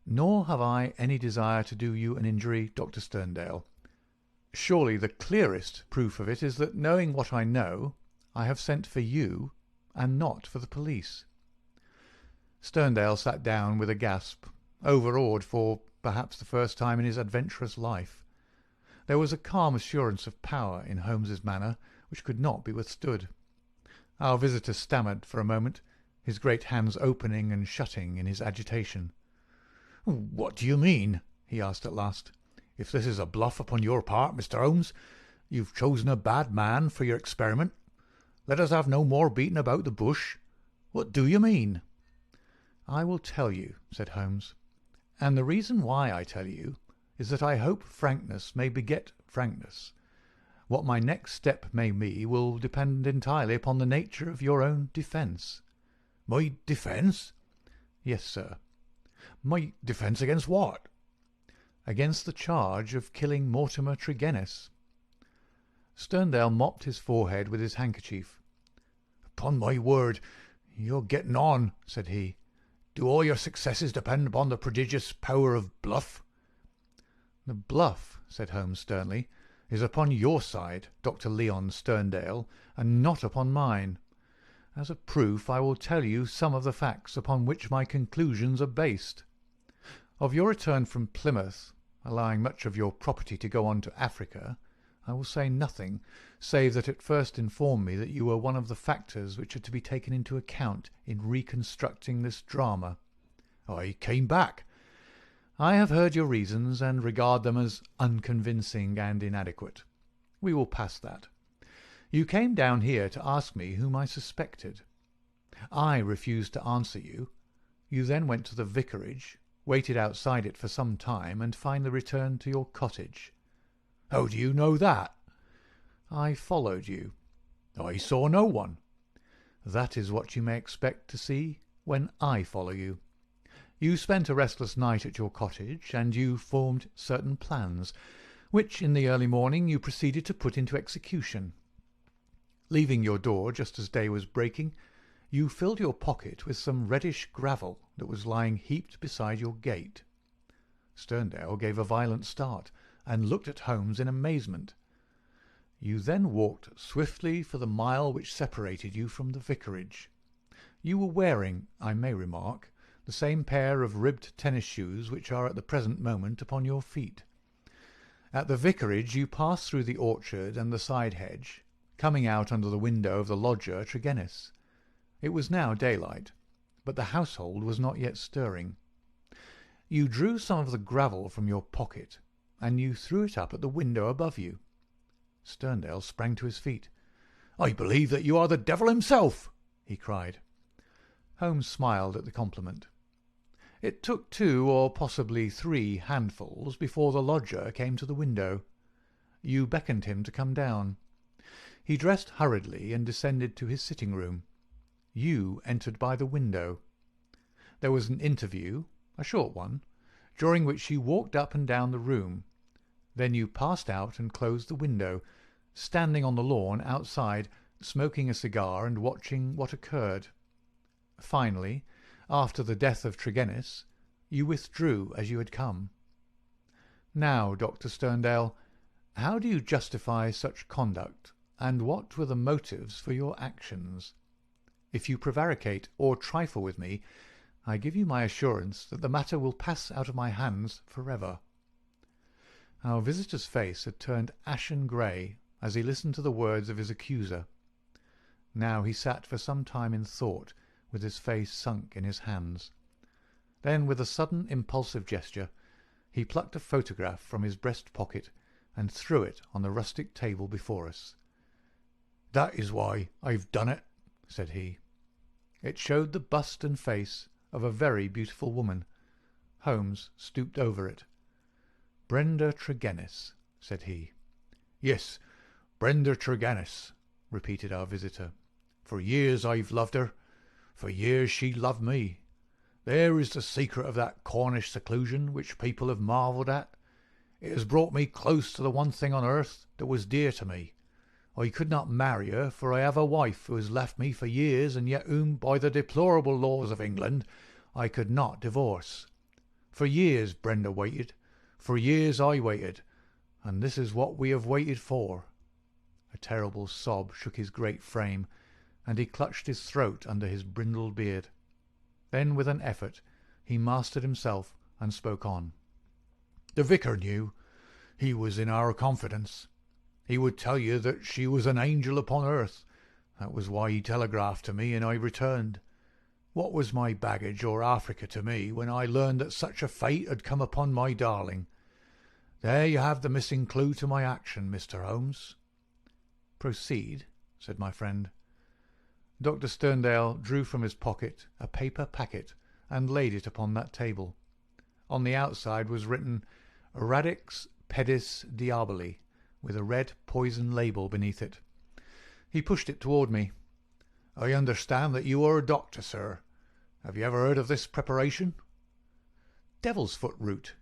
"Nor have I any desire to do you an injury, Dr. Sterndale. Surely the clearest proof of it is that, knowing what I know, I have sent for you and not for the police." Sterndale sat down with a gasp, overawed for perhaps the first time in his adventurous life. There was a calm assurance of power in Holmes's manner which could not be withstood. Our visitor stammered for a moment, his great hands opening and shutting in his agitation. "What do you mean?" he asked at last. "If this is a bluff upon your part, Mr. Holmes, you've chosen a bad man for your experiment. Let us have no more beating about the bush. What do you mean?" "I will tell you," said Holmes, "and the reason why I tell you is that I hope frankness may beget frankness. What my next step may be will depend entirely upon the nature of your own defence." "My defence?" "Yes, sir." "My defence against what?" "Against the charge of killing Mortimer Tregennis." Sterndale mopped his forehead with his handkerchief. "Upon my word, you're getting on," said he. "Do all your successes depend upon the prodigious power of bluff?" "The bluff," said Holmes sternly, "is upon your side, Dr. Leon Sterndale, and not upon mine. As a proof I will tell you some of the facts upon which my conclusions are based. Of your return from Plymouth, allowing much of your property to go on to Africa, I will say nothing, save that it first informed me that you were one of the factors which are to be taken into account in reconstructing this drama. I came back. I have heard your reasons, and regard them as unconvincing and inadequate. We will pass that. You came down here to ask me whom I suspected. I refused to answer you. You then went to the vicarage, waited outside it for some time, and finally returned to your cottage. How do you know that? I followed you. I saw no one. That is what you may expect to see when I follow you. You spent a restless night at your cottage, and you formed certain plans, which in the early morning you proceeded to put into execution. Leaving your door just as day was breaking, you filled your pocket with some reddish gravel that was lying heaped beside your gate. Sterndale gave a violent start, and looked at Holmes in amazement. You then walked swiftly for the mile which separated you from the vicarage. You were wearing, I may remark, the same pair of ribbed tennis shoes which are at the present moment upon your feet. At the vicarage you passed through the orchard and the side hedge, coming out under the window of the lodger Tregennis. It was now daylight, but the household was not yet stirring. You drew some of the gravel from your pocket, and you threw it up at the window above you. Sterndale sprang to his feet. "I believe that you are the devil himself!" he cried. Holmes smiled at the compliment. It took 2 or possibly 3 handfuls before the lodger came to the window. You beckoned him to come down. He dressed hurriedly and descended to his sitting-room. You entered by the window. There was an interview, a short one, during which you walked up and down the room. Then you passed out and closed the window, standing on the lawn outside, smoking a cigar and watching what occurred. Finally, after the death of Tregennis, you withdrew as you had come. Now, Dr. Sterndale, how do you justify such conduct, and what were the motives for your actions? If you prevaricate or trifle with me, I give you my assurance that the matter will pass out of my hands forever. Our visitor's face had turned ashen grey as he listened to the words of his accuser. Now he sat for some time in thought, with his face sunk in his hands. Then, with a sudden impulsive gesture, he plucked a photograph from his breast pocket and threw it on the rustic table before us. "That is why I've done it," said he. It showed the bust and face of a very beautiful woman. Holmes stooped over it. "Brenda Tregennis," said he. "Yes, Brenda Tregennis," repeated our visitor. "For years I've loved her. For years she loved me. There is the secret of that Cornish seclusion which people have marvelled at. It has brought me close to the one thing on earth that was dear to me. I could not marry her, for I have a wife who has left me for years, and yet whom, by the deplorable laws of England, I could not divorce. For years Brenda waited. For years I waited. And this is what we have waited for." A terrible sob shook his great frame, and he clutched his throat under his brindled beard. Then, with an effort, he mastered himself and spoke on. "The vicar knew. He was in our confidence. He would tell you that she was an angel upon earth. That was why he telegraphed to me, and I returned. What was my baggage or Africa to me when I learned that such a fate had come upon my darling? There you have the missing clue to my action, Mr. Holmes." "Proceed," said my friend. Dr. Sterndale drew from his pocket a paper packet and laid it upon that table. On the outside was written "Radix Pedis Diaboli," with a red poison label beneath it. He pushed it toward me. "I understand that you are a doctor, sir. Have you ever heard of this preparation?" "Devil's foot root?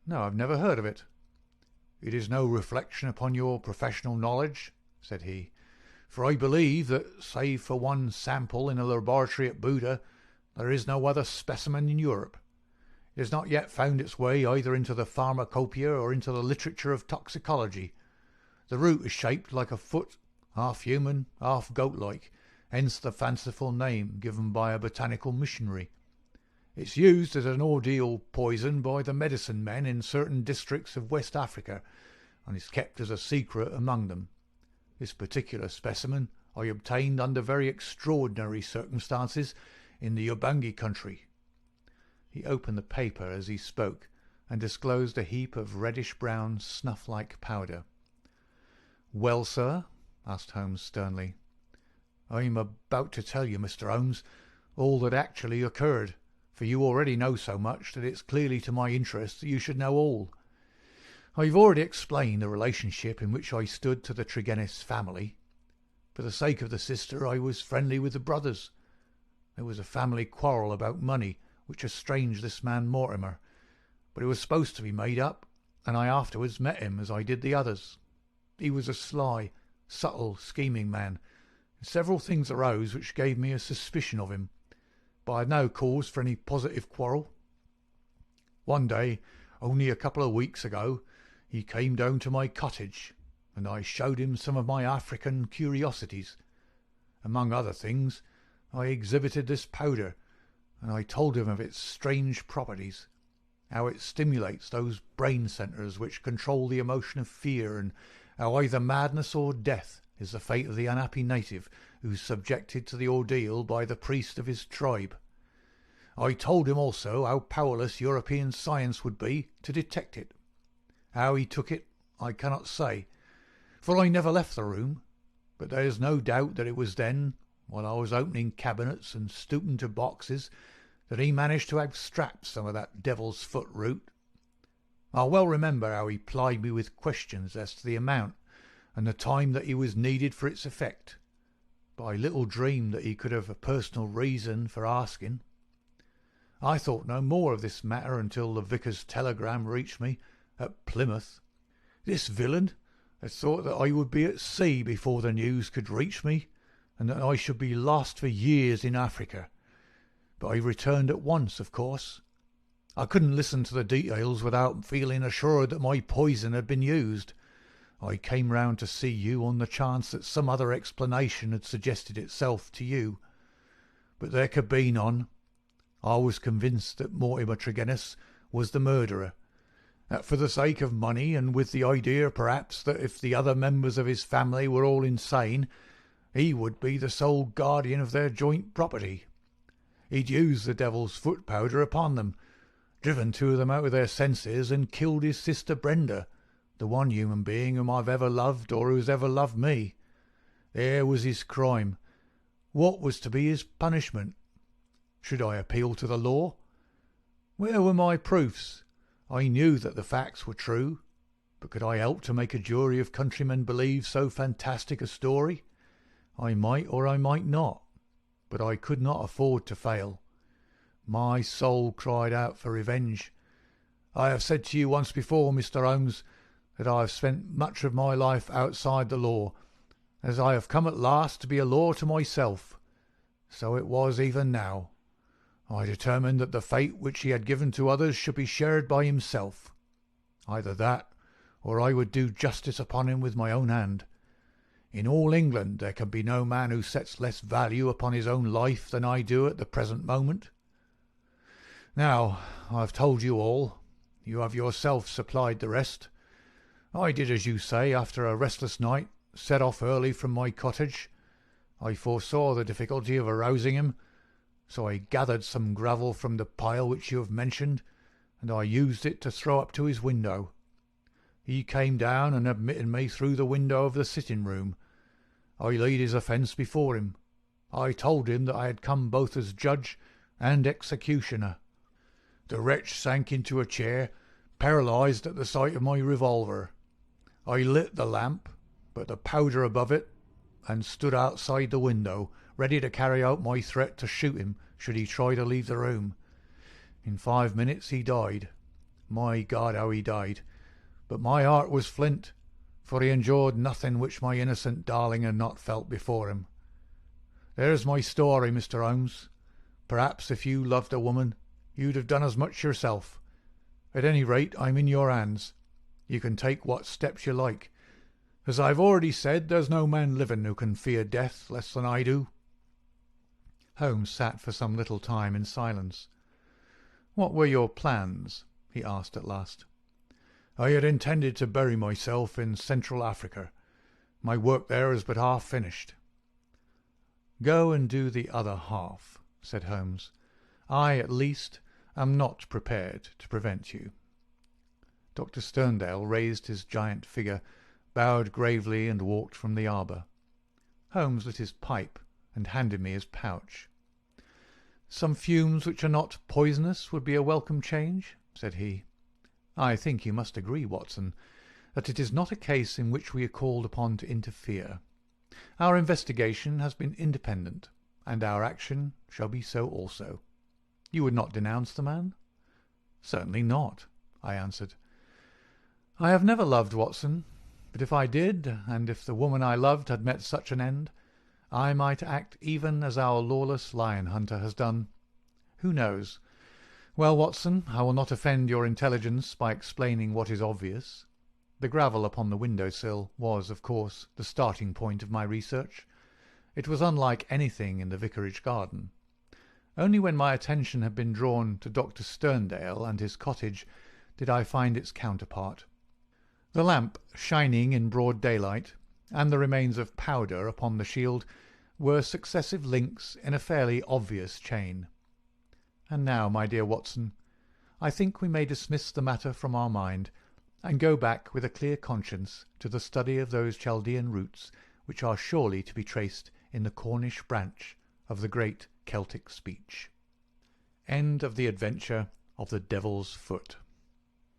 No, I've never heard of it." "It is no reflection upon your professional knowledge," said he, "for I believe that, save for one sample in a laboratory at Buda, there is no other specimen in Europe. It has not yet found its way either into the pharmacopoeia or into the literature of toxicology. The root is shaped like a foot, half human, half goat-like, hence the fanciful name given by a botanical missionary. It's used as an ordeal poison by the medicine men in certain districts of West Africa, and is kept as a secret among them. This particular specimen I obtained under very extraordinary circumstances in the Ubangi country." He opened the paper as he spoke and disclosed a heap of reddish-brown, snuff-like powder. "Well, sir?" asked Holmes sternly. "I'm about to tell you, Mr. Holmes, all that actually occurred, for you already know so much that it's clearly to my interest that you should know all. I've already explained the relationship in which I stood to the Tregennis family. For the sake of the sister, I was friendly with the brothers. There was a family quarrel about money which estranged this man Mortimer, but it was supposed to be made up, and I afterwards met him as I did the others. He was a sly, subtle, scheming man, and several things arose which gave me a suspicion of him, but I had no cause for any positive quarrel. One day, only a couple of weeks ago, he came down to my cottage, and I showed him some of my African curiosities. Among other things, I exhibited this powder, and I told him of its strange properties, how it stimulates those brain centres which control the emotion of fear, and how either madness or death is the fate of the unhappy native who is subjected to the ordeal by the priest of his tribe. I told him also how powerless European science would be to detect it. How he took it, I cannot say, for I never left the room, but there is no doubt that it was then, while I was opening cabinets and stooping to boxes, that he managed to abstract some of that devil's foot root. I well remember how he plied me with questions as to the amount and the time that he was needed for its effect, but I little dreamed that he could have a personal reason for asking. I thought no more of this matter until the vicar's telegram reached me at Plymouth. This villain had thought that I would be at sea before the news could reach me, and that I should be lost for years in Africa. But I returned at once, of course. I couldn't listen to the details without feeling assured that my poison had been used. I came round to see you on the chance that some other explanation had suggested itself to you. But there could be none. I was convinced that Mortimer Tregennis was the murderer, that for the sake of money, and with the idea, perhaps, that if the other members of his family were all insane, he would be the sole guardian of their joint property. He'd used the devil's foot powder upon them, driven two of them out of their senses, and killed his sister Brenda, the one human being whom I've ever loved or who's ever loved me. There was his crime. What was to be his punishment? Should I appeal to the law? Where were my proofs? I knew that the facts were true, but could I help to make a jury of countrymen believe so fantastic a story? I might or I might not, but I could not afford to fail. My soul cried out for revenge. I have said to you once before, Mr. Holmes, that I have spent much of my life outside the law, as I have come at last to be a law to myself. So it was even now. I determined that the fate which he had given to others should be shared by himself. Either that, or I would do justice upon him with my own hand. In all England there can be no man who sets less value upon his own life than I do at the present moment. Now, I have told you all. You have yourself supplied the rest. I did as you say, after a restless night, set off early from my cottage. I foresaw the difficulty of arousing him, so I gathered some gravel from the pile which you have mentioned, and I used it to throw up to his window. He came down and admitted me through the window of the sitting-room. I laid his offence before him. I told him that I had come both as judge and executioner. The wretch sank into a chair, paralysed at the sight of my revolver. I lit the lamp, but the powder above it, and stood outside the window, ready to carry out my threat to shoot him should he try to leave the room. In 5 minutes he died. My God, how he died! But my heart was flint, for he endured nothing which my innocent darling had not felt before him. There's my story, Mr. Holmes. Perhaps if you loved a woman, you'd have done as much yourself. At any rate, I'm in your hands. You can take what steps you like. As I've already said, there's no man living who can fear death less than I do." Holmes sat for some little time in silence. "What were your plans?" he asked at last. I had intended to bury myself in Central Africa. My work there is but half finished." "Go and do the other half," said Holmes. "I, at least, am not prepared to prevent you." Dr. Sterndale raised his giant figure, bowed gravely, and walked from the arbour. Holmes lit his pipe and handed me his pouch. "Some fumes which are not poisonous would be a welcome change," said he. "I think you must agree, Watson, that it is not a case in which we are called upon to interfere. Our investigation has been independent, and our action shall be so also. You would not denounce the man?" "Certainly not," I answered. "I have never loved, Watson, but if I did, and if the woman I loved had met such an end, I might act even as our lawless lion hunter has done. Who knows? Well, Watson, I will not offend your intelligence by explaining what is obvious. The gravel upon the window-sill was, of course, the starting point of my research. It was unlike anything in the vicarage garden. Only when my attention had been drawn to Dr. Sterndale and his cottage did I find its counterpart. The lamp, shining in broad daylight, and the remains of powder upon the shield were successive links in a fairly obvious chain. And now, my dear Watson, I think we may dismiss the matter from our mind, and go back with a clear conscience to the study of those Chaldean roots which are surely to be traced in the Cornish branch of the great Celtic speech. End of the adventure of the Devil's Foot.